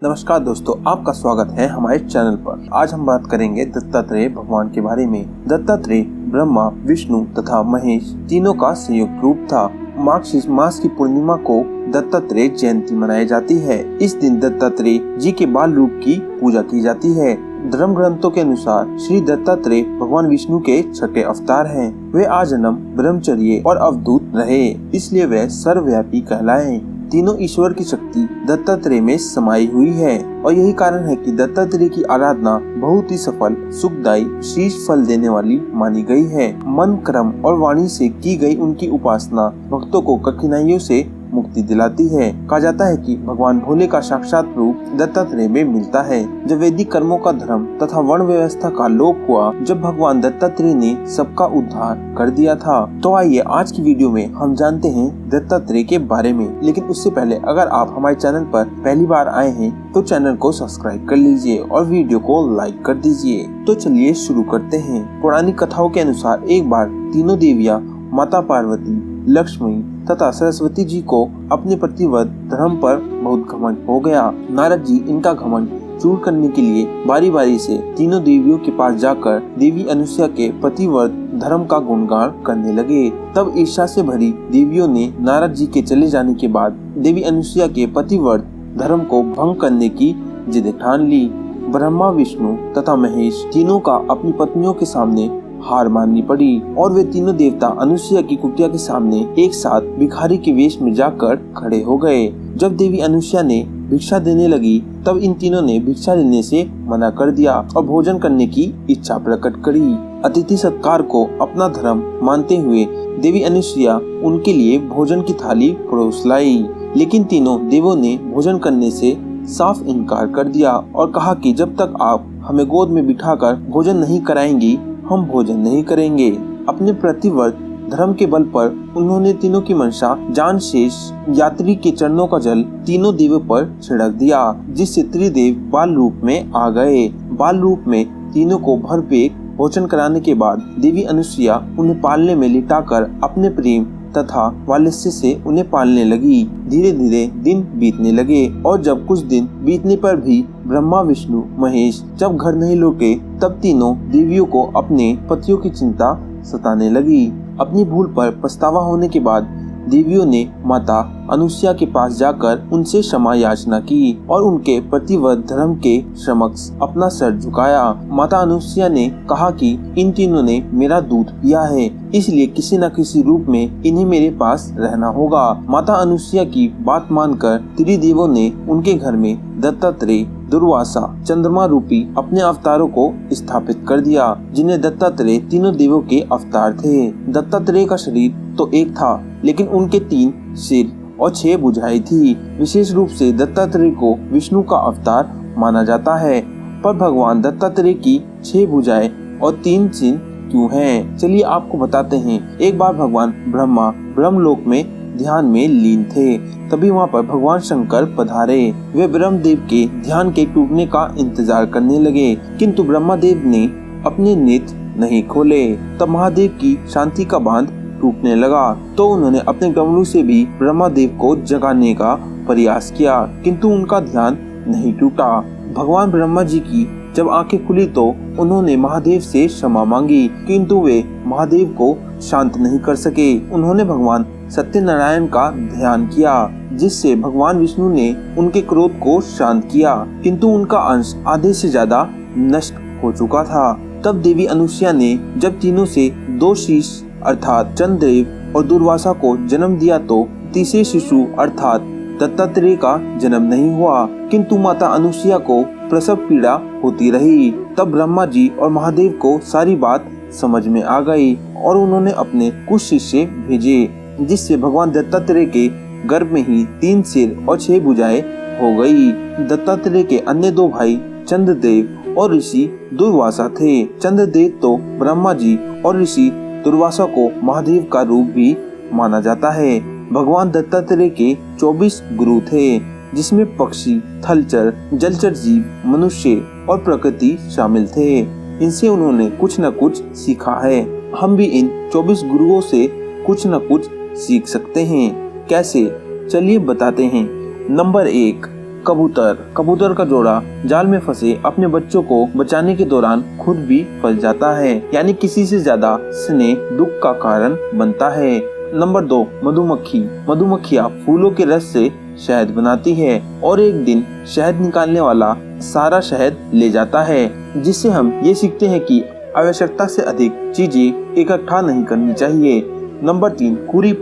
नमस्कार दोस्तों, आपका स्वागत है हमारे चैनल पर। आज हम बात करेंगे दत्तात्रेय भगवान के बारे में। दत्तात्रेय ब्रह्मा, विष्णु तथा महेश तीनों का संयुक्त रूप था। मार्गशीर्ष मास की पूर्णिमा को दत्तात्रेय जयंती मनाई जाती है। इस दिन दत्तात्रेय जी के बाल रूप की पूजा की जाती है। धर्म ग्रंथों के अनुसार श्री दत्तात्रेय भगवान विष्णु के छठे अवतार हैं। वे आजन्म ब्रह्मचर्य और अवधूत रहे, इसलिए वे सर्वव्यापी कहलाए। तीनों ईश्वर की शक्ति दत्तात्रेय में समाई हुई है और यही कारण है कि दत्तात्रेय की आराधना बहुत ही सफल, सुखदायी, शीश फल देने वाली मानी गई है। मन, कर्म और वाणी से की गई उनकी उपासना भक्तों को कठिनाइयों से मुक्ति दिलाती है। कहा जाता है कि भगवान भोले का साक्षात रूप दत्तात्रेय में मिलता है। जब वैदिक कर्मों का धर्म तथा वर्ण व्यवस्था का लोप हुआ, जब भगवान दत्तात्रेय ने सबका उद्धार कर दिया था। तो आइए आज की वीडियो में हम जानते हैं दत्तात्रेय के बारे में। लेकिन उससे पहले अगर आप हमारे चैनल पर पहली बार आए हैं तो चैनल को सब्सक्राइब कर लीजिए और वीडियो को लाइक कर दीजिए। तो चलिए शुरू करते हैं। पौराणिक कथाओं के अनुसार एक बार तीनों देवियाँ माता पार्वती, लक्ष्मी तथा सरस्वती जी को अपने प्रतिव्रत धर्म पर बहुत घमंड हो गया। नारद जी इनका घमंड दूर करने के लिए बारी बारी से तीनों देवियों के पास जाकर देवी अनुसुईया के प्रतिव्रत धर्म का गुणगान करने लगे। तब ईर्ष्या से भरी देवियों ने नारद जी के चले जाने के बाद देवी अनुसुईया के प्रतिव्रत धर्म को भंग करने की जिद ठान ली। ब्रह्मा, विष्णु तथा महेश तीनों का अपनी पत्नियों के सामने हार माननी पड़ी और वे तीनों देवता अनुसुईया की कुटिया के सामने एक साथ भिखारी के वेश में जाकर खड़े हो गए। जब देवी अनुसुईया ने भिक्षा देने लगी, तब इन तीनों ने भिक्षा लेने से मना कर दिया और भोजन करने की इच्छा प्रकट करी। अतिथि सत्कार को अपना धर्म मानते हुए देवी अनुसुईया उनके लिए भोजन की थाली परोस लाई। लेकिन तीनों देवों ने भोजन करने से साफ इनकार कर दिया और कहा कि जब तक आप हमें गोद में बिठाकर भोजन नहीं कराएंगी, हम भोजन नहीं करेंगे। अपने प्रतिव्रत धर्म के बल पर उन्होंने तीनों की मंशा जान शेष यात्री के चरणों का जल तीनों देवों पर छिड़क दिया, जिससे त्रिदेव बाल रूप में आ गए। बाल रूप में तीनों को भरपेट भोजन कराने के बाद देवी अनुसुईया उन्हें पालने में लिटाकर अपने प्रेम तथा वात्सल्य से उन्हें पालने लगी। धीरे धीरे दिन बीतने लगे और जब कुछ दिन बीतने पर भी ब्रह्मा, विष्णु, महेश जब घर नहीं लौटे, तब तीनों देवियों को अपने पतियों की चिंता सताने लगी। अपनी भूल पर पछतावा होने के बाद देवियों ने माता अनुसुईया के पास जाकर उनसे क्षमा याचना की और उनके प्रतिव्रत धर्म के समक्ष अपना सर झुकाया। माता अनुसुईया ने कहा कि इन तीनों ने मेरा दूध पिया है, इसलिए किसी न किसी रूप में इन्हें मेरे पास रहना होगा। माता अनुसुईया की बात मानकर त्रिदेवों ने उनके घर में दत्तात्रेय, दुर्वासा, चंद्रमा रूपी अपने अवतारों को स्थापित कर दिया, जिन्हें दत्तात्रेय तीनों देवों के अवतार थे। दत्तात्रेय का शरीर तो एक था, लेकिन उनके 3 सिर और 6 भुजाएं थी। विशेष रूप से दत्तात्रेय को विष्णु का अवतार माना जाता है। पर भगवान दत्तात्रेय की 6 भुजाएं और 3 सिर क्यों हैं? चलिए आपको बताते हैं। एक बार भगवान ब्रह्मा ब्रह्मलोक में ध्यान में लीन थे, तभी वहाँ पर भगवान शंकर पधारे। वे ब्रह्मदेव के ध्यान के टूटने का इंतजार करने लगे, किंतु ब्रह्मदेव ने अपने नेत्र नहीं खोले। तब महादेव की शांति का बांध टूटने लगा, तो उन्होंने अपने कमलों से भी ब्रह्मदेव को जगाने का प्रयास किया, किंतु उनका ध्यान नहीं टूटा। भगवान ब्रह्मा जी की जब आंखें खुली तो उन्होंने महादेव से क्षमा मांगी, किंतु वे महादेव को शांत नहीं कर सके। उन्होंने भगवान सत्यनारायण का ध्यान किया, जिससे भगवान विष्णु ने उनके क्रोध को शांत किया, किंतु उनका अंश आधे से ज्यादा नष्ट हो चुका था। तब देवी अनुसुईया ने जब तीनों से 2 शीश अर्थात चंद्रदेव और दुर्वासा को जन्म दिया, तो तीसरे शिशु अर्थात दत्तात्रेय का जन्म नहीं हुआ, किंतु माता अनुसुईया को प्रसव पीड़ा होती रही। तब ब्रह्मा जी और महादेव को सारी बात समझ में आ गई और उन्होंने अपने कुछ शिष्य भेजे, जिससे भगवान दत्तात्रेय के गर्भ में ही 3 सिर और 6 भुजाएं हो गई। दत्तात्रेय के अन्य 2 भाई चंद्रदेव और ऋषि दुर्वासा थे। चंद्रदेव तो ब्रह्मा जी और ऋषि दुर्वासा को महादेव का रूप भी माना जाता है। भगवान दत्तात्रेय के 24 गुरु थे, जिसमें पक्षी, थलचर, जलचर जीव, मनुष्य और प्रकृति शामिल थे। इनसे उन्होंने कुछ न कुछ सीखा है। हम भी इन 24 गुरुओं से कुछ न कुछ सीख सकते हैं। कैसे? चलिए बताते हैं। नंबर 1, कबूतर का जोड़ा जाल में फंसे अपने बच्चों को बचाने के दौरान खुद भी फंस जाता है, यानी किसी से ज्यादा स्नेह दुख का कारण बनता है। नंबर 2, मधुमक्खियाँ फूलों के रस से शहद बनाती है और एक दिन शहद निकालने वाला सारा शहद ले जाता है, जिससे हम ये सीखते हैं कि आवश्यकता से अधिक चीजें इकट्ठा नहीं करनी चाहिए। नंबर 3, कुरी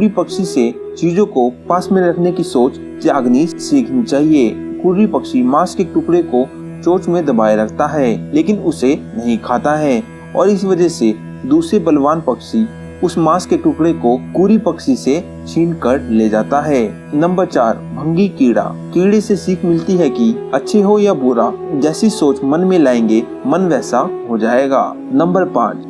पक्षी से चीजों को पास में रखने की सोच त्यागनी सीखनी चाहिए। कुरी पक्षी मांस के टुकड़े को चोंच में दबाए रखता है, लेकिन उसे नहीं खाता है और इस वजह से दूसरे बलवान पक्षी उस मांस के टुकड़े को कुरी पक्षी से छीन कर ले जाता है। नंबर 4, भंगी कीड़े से सीख मिलती है कि अच्छे हो या बुरा, जैसी सोच मन में लाएंगे मन वैसा हो जाएगा। नंबर 5,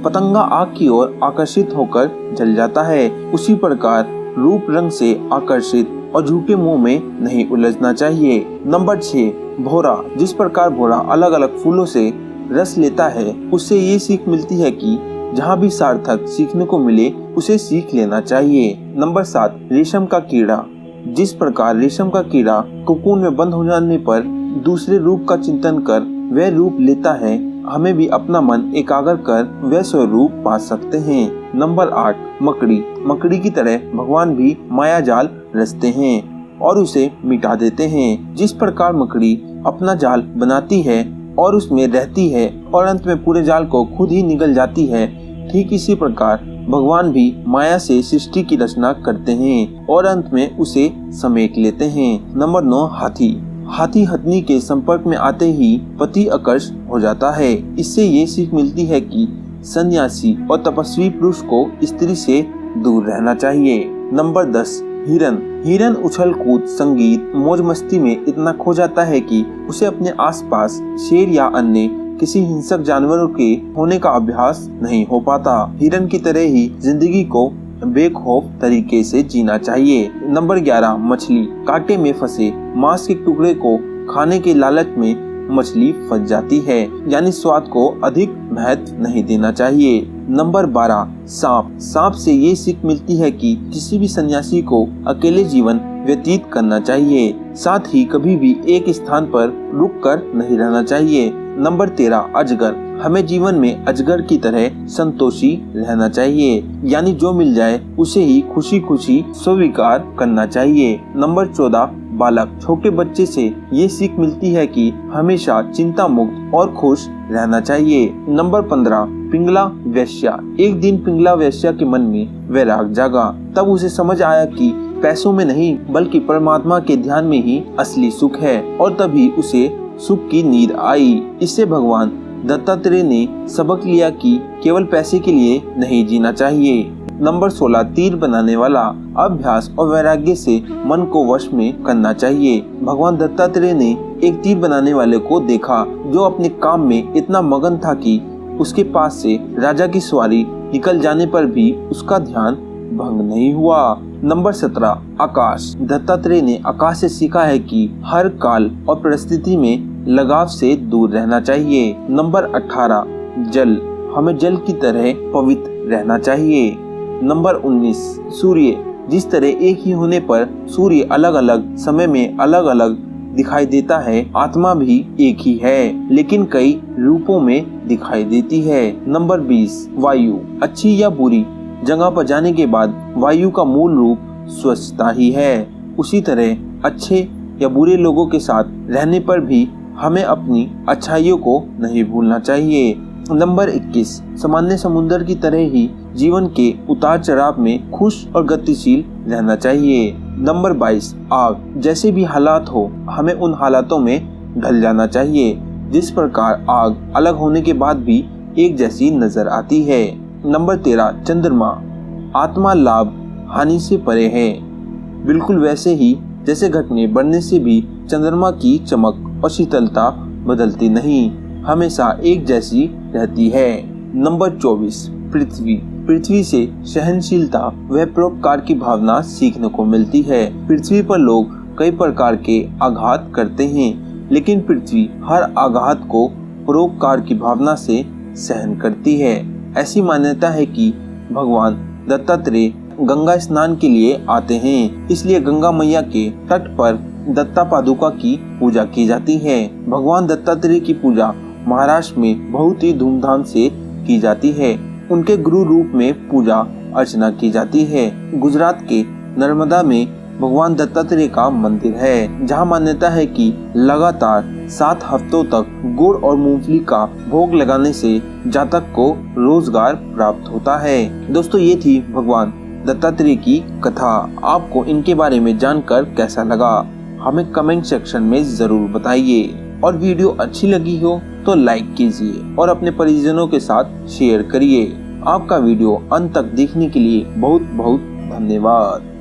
पतंगा आग की ओर आकर्षित होकर जल जाता है। उसी प्रकार रूप रंग से आकर्षित और झूठे मोह में नहीं उलझना चाहिए। नंबर 6, भौरा। जिस प्रकार भौरा अलग अलग फूलों से रस लेता है, उससे ये सीख मिलती है कि जहाँ भी सार्थक सीखने को मिले उसे सीख लेना चाहिए। नंबर 7, रेशम का कीड़ा। जिस प्रकार रेशम का कीड़ा कोकून में बंद हो जाने पर दूसरे रूप का चिंतन कर वह रूप लेता है, हमें भी अपना मन एकाग्र कर वह स्वरूप पा सकते हैं। नंबर 8, मकड़ी की तरह भगवान भी माया जाल रचते हैं और उसे मिटा देते हैं। जिस प्रकार मकड़ी अपना जाल बनाती है और उसमें रहती है और अंत में पूरे जाल को खुद ही निगल जाती है, ठीक इसी प्रकार भगवान भी माया से सृष्टि की रचना करते हैं और अंत में उसे समेट लेते हैं। नंबर 9, हाथी हथनी के संपर्क में आते ही पति आकर्ष हो जाता है। इससे ये सीख मिलती है कि सन्यासी और तपस्वी पुरुष को स्त्री से दूर रहना चाहिए। नंबर 10, हिरन उछल कूद संगीत मौज मस्ती में इतना खो जाता है कि उसे अपने आसपास शेर या अन्य किसी हिंसक जानवरों के होने का अभ्यास नहीं हो पाता। हिरन की तरह ही जिंदगी को बेखौफ तरीके से जीना चाहिए। नंबर 11, मछली। कांटे में फंसे मांस के टुकड़े को खाने के लालच में मछली फंस जाती है, यानी स्वाद को अधिक महत्व नहीं देना चाहिए। नंबर 12, सांप से ये सीख मिलती है कि किसी भी सन्यासी को अकेले जीवन व्यतीत करना चाहिए, साथ ही कभी भी एक स्थान पर रुक कर नहीं रहना चाहिए। नंबर 13, अजगर। हमें जीवन में अजगर की तरह संतोषी रहना चाहिए, यानी जो मिल जाए उसे ही खुशी खुशी स्वीकार करना चाहिए। नंबर 14, बालक। छोटे बच्चे से ये सीख मिलती है कि हमेशा चिंता मुक्त और खुश रहना चाहिए। नंबर 15, पिंगला वेश्या। एक दिन पिंगला वेश्या के मन में वैराग जागा। तब उसे समझ आया कि पैसों में नहीं बल्कि परमात्मा के ध्यान में ही असली सुख है, और तभी उसे सुख की नींद आई। इससे भगवान दत्तात्रेय ने सबक लिया कि केवल पैसे के लिए नहीं जीना चाहिए। नंबर 16, तीर बनाने वाला। अभ्यास और वैराग्य से मन को वश में करना चाहिए। भगवान दत्तात्रेय ने एक तीर बनाने वाले को देखा जो अपने काम में इतना मगन था कि उसके पास से राजा की सवारी निकल जाने पर भी उसका ध्यान भंग नहीं हुआ। नंबर 17, आकाश। दत्तात्रेय ने आकाश से सीखा है कि हर काल और परिस्थिति में लगाव से दूर रहना चाहिए। नंबर 18, जल। हमें जल की तरह पवित्र रहना चाहिए। नंबर 19, सूर्य। जिस तरह एक ही होने पर सूर्य अलग अलग समय में अलग अलग दिखाई देता है, आत्मा भी एक ही है लेकिन कई रूपों में दिखाई देती है। नंबर 20, वायु। अच्छी या बुरी जगह पर जाने के बाद वायु का मूल रूप स्वच्छता ही है। उसी तरह अच्छे या बुरे लोगों के साथ रहने पर भी हमें अपनी अच्छाइयों को नहीं भूलना चाहिए। नंबर 21, सामान्य समुद्र की तरह ही जीवन के उतार चढ़ाव में खुश और गतिशील रहना चाहिए। नंबर 22, आग। जैसे भी हालात हो हमें उन हालातों में ढल जाना चाहिए। जिस प्रकार आग अलग होने के बाद भी एक जैसी नजर आती है। नंबर 13, चंद्रमा। आत्मा लाभ हानि से परे है। बिल्कुल वैसे ही जैसे घटने बढ़ने से भी चंद्रमा की चमक और शीतलता बदलती नहीं, हमेशा एक जैसी रहती है। नंबर 24, पृथ्वी। पृथ्वी से सहनशीलता व परोपकार की भावना सीखने को मिलती है। पृथ्वी पर लोग कई प्रकार के आघात करते हैं, लेकिन पृथ्वी हर आघात को परोपकार की भावना से सहन करती है। ऐसी मान्यता है कि भगवान दत्तात्रेय गंगा स्नान के लिए आते हैं, इसलिए गंगा मैया के तट पर दत्ता पादुका की पूजा की जाती है। भगवान दत्तात्रेय की पूजा महाराष्ट्र में बहुत ही धूमधाम से की जाती है। उनके गुरु रूप में पूजा अर्चना की जाती है। गुजरात के नर्मदा में भगवान दत्तात्रेय का मंदिर है, जहां मान्यता है कि लगातार 7 हफ्तों तक गुड़ और मूंगफली का भोग लगाने से जातक को रोजगार प्राप्त होता है। दोस्तों, ये थी भगवान दत्तात्रेय की कथा। आपको इनके बारे में जानकर कैसा लगा, हमें कमेंट सेक्शन में जरूर बताइए। और वीडियो अच्छी लगी हो तो लाइक कीजिए और अपने परिजनों के साथ शेयर करिए। आपका वीडियो अंत तक देखने के लिए बहुत बहुत धन्यवाद।